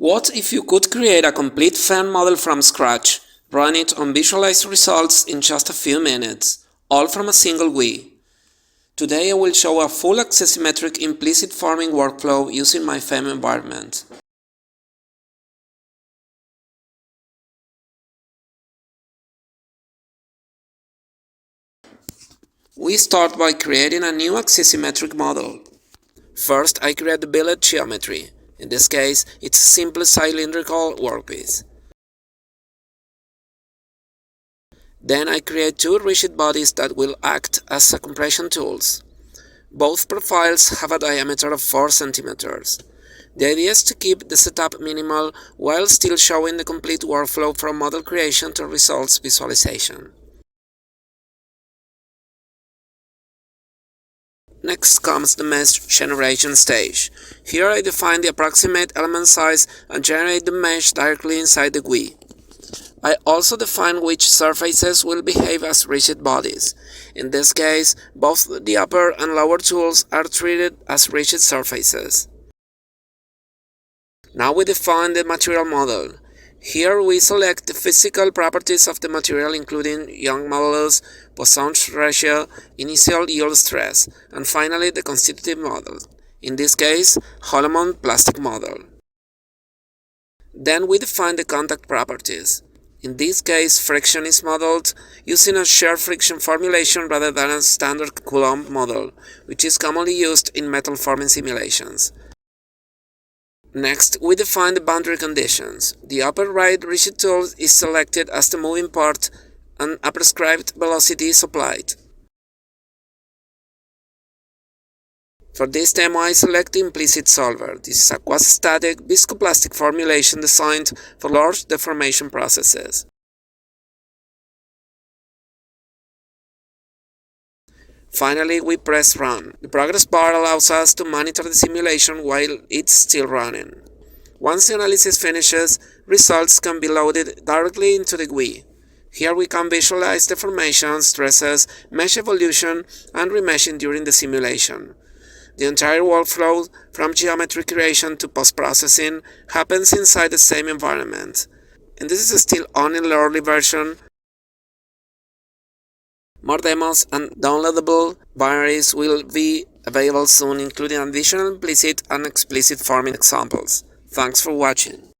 What if you could create a complete fan model from scratch, run it on visualized results in just a few minutes, all from a single GUI? Today I will show a full axisymmetric implicit forming workflow using my FEM environment. We start by creating a new axisymmetric model. First, I create the billet geometry. In this case, it's a simple cylindrical workpiece. Then I create two rigid bodies that will act as compression tools. Both profiles have a diameter of 4 cm. The idea is to keep the setup minimal while still showing the complete workflow from model creation to results visualization. Next comes the mesh generation stage. Here I define the approximate element size and generate the mesh directly inside the GUI. I also define which surfaces will behave as rigid bodies. In this case, both the upper and lower tools are treated as rigid surfaces. Now we define the material model. Here we select the physical properties of the material including Young modulus, Poisson's ratio, initial yield stress, and finally the constitutive model, in this case, Holomon plastic model. Then we define the contact properties. In this case, friction is modeled using a shear friction formulation rather than a standard Coulomb model, which is commonly used in metal forming simulations. Next, we define the boundary conditions. The upper right rigid tool is selected as the moving part and a prescribed velocity is applied. For this demo, I select the implicit solver. This is a quasi-static viscoplastic formulation designed for large deformation processes. Finally, we press Run. The progress bar allows us to monitor the simulation while it's still running. Once the analysis finishes, results can be loaded directly into the GUI. Here we can visualize deformation, stresses, mesh evolution, and remeshing during the simulation. The entire workflow, from geometry creation to post-processing, happens inside the same environment. And this is still only the early version. More demos and downloadable binaries will be available soon, including additional implicit and explicit forming examples. Thanks for watching.